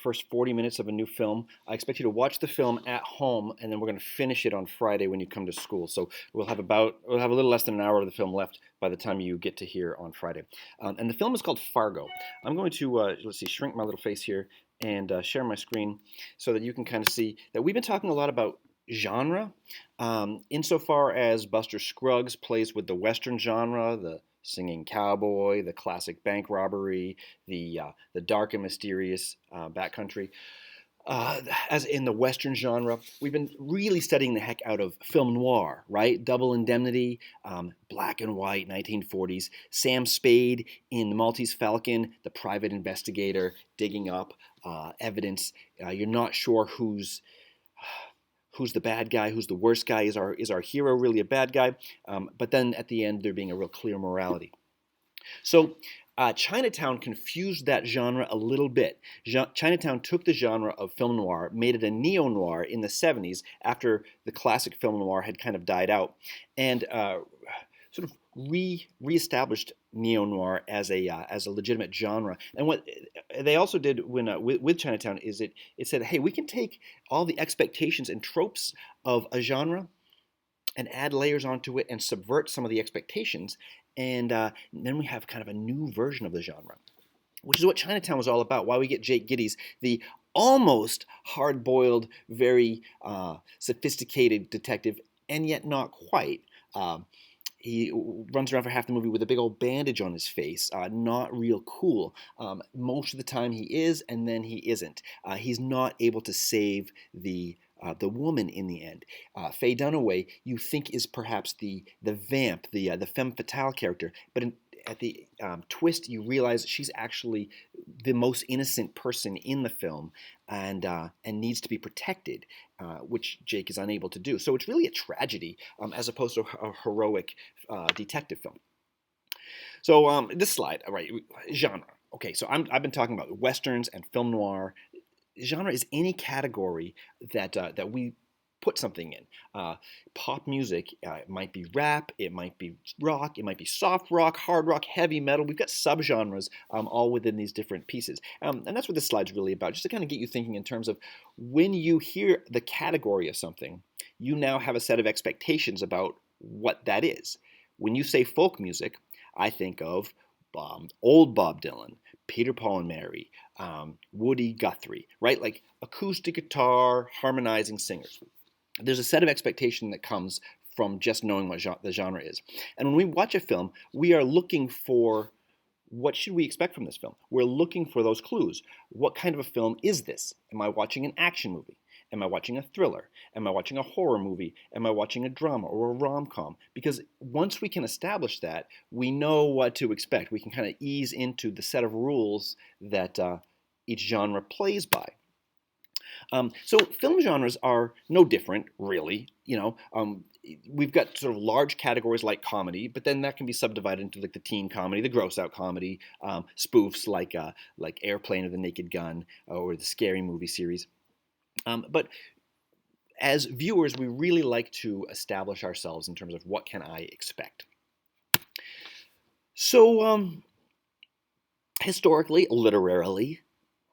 first 40 minutes of a new film. I expect you to watch the film at home, and then we're going to finish it on Friday when you come to school. So we'll have a little less than an hour of the film left by the time you get to here on Friday. And the film is called Fargo. I'm going to let's see, shrink my little face here and share my screen so that you can kind of see that we've been talking a lot about genre, insofar as Buster Scruggs plays with the Western genre, the singing cowboy, the classic bank robbery, the dark and mysterious backcountry. As in the Western genre, we've been really studying the heck out of film noir, right? Double Indemnity, black and white, 1940s. Sam Spade in The Maltese Falcon, the private investigator digging up evidence. You're not sure who's the bad guy, who's the worst guy. Is our hero really a bad guy? But then at the end, there being a real clear morality. So Chinatown confused that genre a little bit. Chinatown took the genre of film noir, made it a neo-noir in the 70s after the classic film noir had kind of died out, and sort of reestablished neo-noir as a legitimate genre. And what they also did with Chinatown is it said, hey, we can take all the expectations and tropes of a genre and add layers onto it and subvert some of the expectations, and then we have kind of a new version of the genre, which is what Chinatown was all about. Why we get Jake Gittes, the almost hard-boiled, very sophisticated detective, and yet not quite. He runs around for half the movie with a big old bandage on his face, not real cool. Most of the time he is, and then he isn't. He's not able to save the woman in the end. Faye Dunaway, you think is perhaps the vamp, the femme fatale character, but at the twist, you realize she's actually the most innocent person in the film, and needs to be protected, which Jake is unable to do. So it's really a tragedy, as opposed to a heroic detective film. So this slide, all right, genre. Okay, so I've been talking about westerns and film noir. Genre is any category that we put something in. Pop music, it might be rap, it might be rock, it might be soft rock, hard rock, heavy metal. We've got subgenres all within these different pieces. And that's what this slide's really about, just to kind of get you thinking in terms of when you hear the category of something, you now have a set of expectations about what that is. When you say folk music, I think of old Bob Dylan, Peter, Paul and Mary, Woody Guthrie, right? Like acoustic guitar, harmonizing singers. There's a set of expectation that comes from just knowing what the genre is. And when we watch a film, we are looking for what should we expect from this film? We're looking for those clues. What kind of a film is this? Am I watching an action movie? Am I watching a thriller? Am I watching a horror movie? Am I watching a drama or a rom-com? Because once we can establish that, we know what to expect. We can kind of ease into the set of rules that each genre plays by. So film genres are no different, really. We've got sort of large categories like comedy, but then that can be subdivided into like the teen comedy, the gross-out comedy, spoofs like Airplane or The Naked Gun or the Scary Movie series. But as viewers, we really like to establish ourselves in terms of what can I expect. So historically, literarily,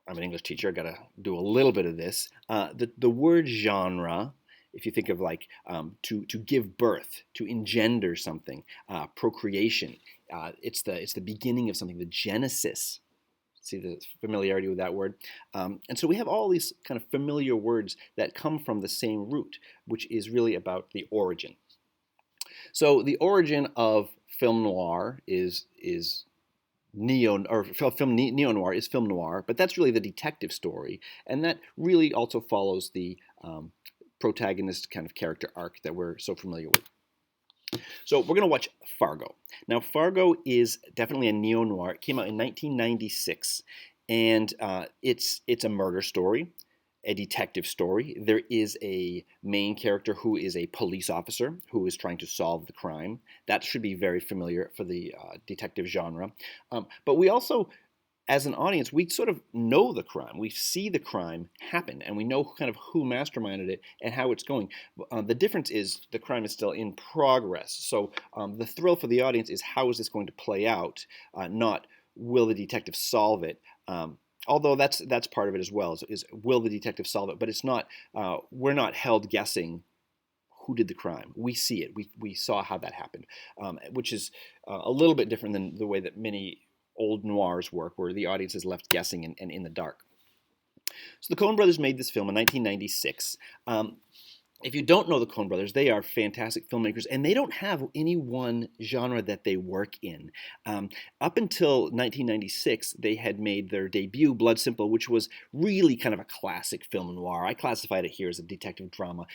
I'm an English teacher, I got to do a little bit of this. The word genre, if you think of like to give birth, to engender something, procreation, it's the beginning of something, the genesis. See the familiarity with that word? And so we have all these kind of familiar words that come from the same root, which is really about the origin. So the origin of film noir is neo-noir is film noir, but that's really the detective story, and that really also follows the protagonist kind of character arc that we're so familiar with. So we're going to watch Fargo. Now, Fargo is definitely a neo-noir. It came out in 1996, and it's a murder story, a detective story. There is a main character who is a police officer who is trying to solve the crime. That should be very familiar for the detective genre. But we also, as an audience, we sort of know the crime. We see the crime happen, and we know kind of who masterminded it and how it's going. The difference is the crime is still in progress. So the thrill for the audience is how is this going to play out, not will the detective solve it. although that's part of it as well. Is will the detective solve it? But it's not. We're not held guessing who did the crime. We see it. We saw how that happened, which is a little bit different than the way that many old noirs work, where the audience is left guessing and in the dark. So the Coen brothers made this film in 1996. If you don't know the Coen brothers, they are fantastic filmmakers, and they don't have any one genre that they work in. Up until 1996, they had made their debut, Blood Simple, which was really kind of a classic film noir. I classified it here as a detective drama.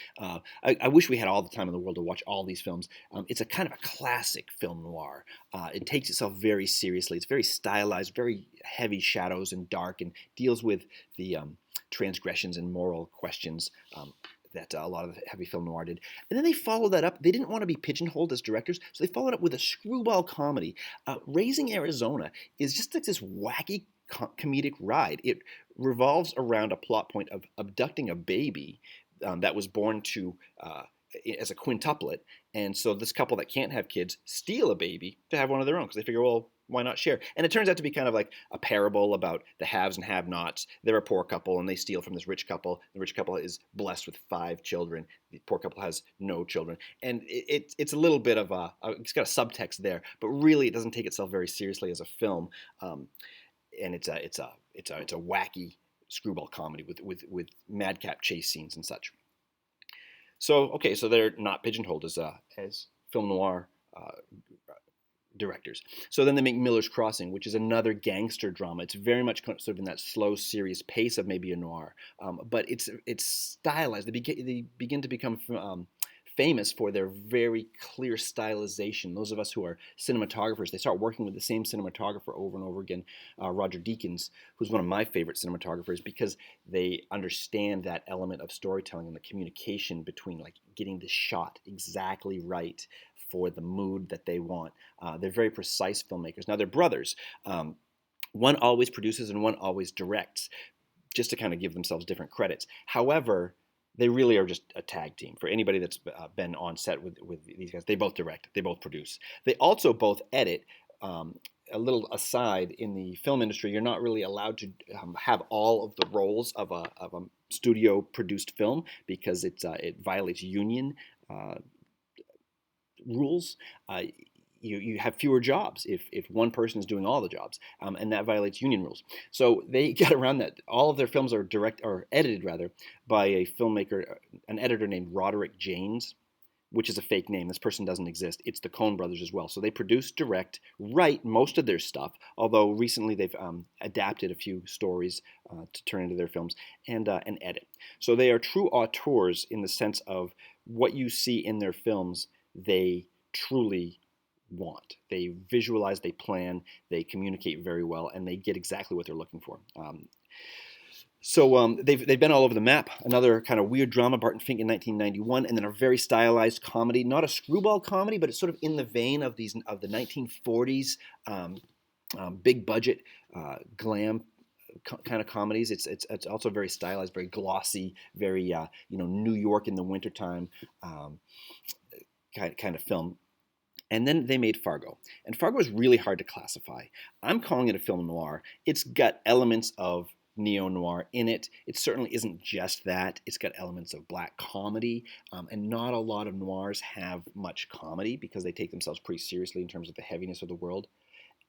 I wish we had all the time in the world to watch all these films. It's a kind of a classic film noir. It takes itself very seriously. It's very stylized, very heavy shadows and dark, and deals with the transgressions and moral questions that a lot of the heavy film noir did. And then they followed that up. They didn't want to be pigeonholed as directors, so they followed up with a screwball comedy. Raising Arizona is just like this wacky comedic ride. It revolves around a plot point of abducting a baby that was born to as a quintuplet. And so this couple that can't have kids steal a baby to have one of their own because they figure, well, why not share? And it turns out to be kind of like a parable about the haves and have-nots. They're a poor couple and they steal from this rich couple. The rich couple is blessed with 5 children. The poor couple has no children. And it's a little bit of it's got a subtext there, but really it doesn't take itself very seriously as a film. And it's a wacky screwball comedy with madcap chase scenes and such. So okay, so they're not pigeonholed as film noir directors. So then they make Miller's Crossing, which is another gangster drama. It's very much sort of in that slow, serious pace of maybe a noir, but it's stylized. They begin to become famous for their very clear stylization. Those of us who are cinematographers, they start working with the same cinematographer over and over again, Roger Deakins, who's one of my favorite cinematographers because they understand that element of storytelling and the communication between like getting the shot exactly right for the mood that they want. They're very precise filmmakers. Now they're brothers. One always produces and one always directs, just to kind of give themselves different credits. However, they really are just a tag team. For anybody that's been on set with these guys, they both direct, they both produce. They also both edit. A little aside, in the film industry, you're not really allowed to have all of the roles of a studio-produced film because it violates union rules. You have fewer jobs if one person is doing all the jobs, and that violates union rules. So they got around that. All of their films are edited rather by a filmmaker, an editor named Roderick Janes, which is a fake name. This person doesn't exist. It's the Coen brothers as well. So they produce, direct, write most of their stuff, although recently they've adapted a few stories to turn into their films, and edit. So they are true auteurs in the sense of what you see in their films, they truly want. They visualize, they plan, they communicate very well, and they get exactly what they're looking for. So they've been all over the map. Another kind of weird drama, Barton Fink in 1991, and then a very stylized comedy, not a screwball comedy, but it's sort of in the vein of the 1940s big budget glam kind of comedies. It's also very stylized, very glossy, very New York in the wintertime kind of film. And then they made Fargo. And Fargo is really hard to classify. I'm calling it a film noir. It's got elements of neo-noir in it. It certainly isn't just that. It's got elements of black comedy. And not a lot of noirs have much comedy because they take themselves pretty seriously in terms of the heaviness of the world.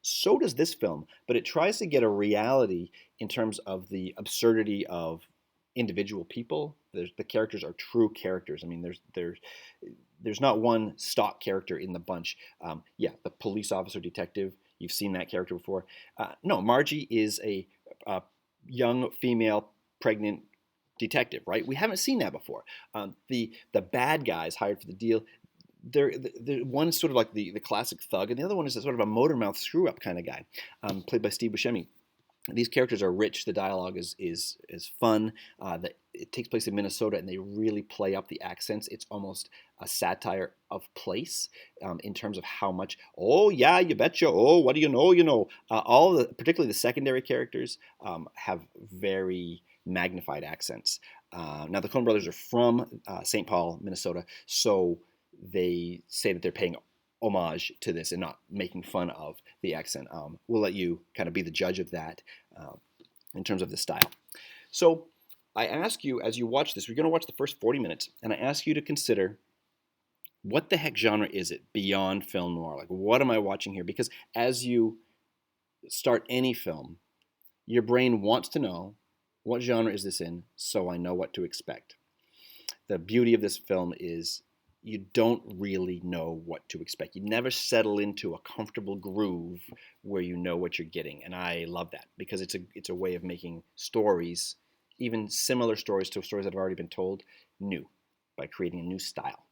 So does this film, but it tries to get a reality in terms of the absurdity of individual people. The characters are true characters. I mean, there's not one stock character in the bunch. The police officer detective, you've seen that character before. No, Margie is a young female pregnant detective, right? We haven't seen that before. The bad guys hired for the deal, they're one's sort of like the classic thug, and the other one is sort of a motor mouth screw up kind of guy, played by Steve Buscemi. These characters are rich. The dialogue is fun. It takes place in Minnesota, and they really play up the accents. It's almost a satire of place in terms of how much. Oh yeah, you betcha. Oh, what do you know? You know, particularly the secondary characters have very magnified accents. Now the Coen brothers are from St. Paul, Minnesota, so they say that they're paying homage to this and not making fun of the accent. We'll let you kind of be the judge of that. in terms of the style. So I ask you, as you watch this, we're going to watch the first 40 minutes, and I ask you to consider, what the heck genre is it beyond film noir? Like, what am I watching here? Because as you start any film, your brain wants to know, what genre is this in, so I know what to expect. The beauty of this film is you don't really know what to expect. You never settle into a comfortable groove where you know what you're getting, and I love that because it's a way of making stories, even similar stories to stories that have already been told, new by creating a new style.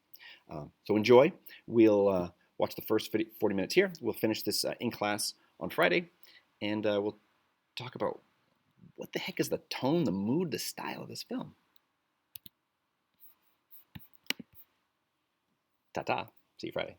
So enjoy. We'll watch the first 40 minutes here. We'll finish this in class on Friday, and we'll talk about what the heck is the tone, the mood, the style of this film. Ta-ta. See you Friday.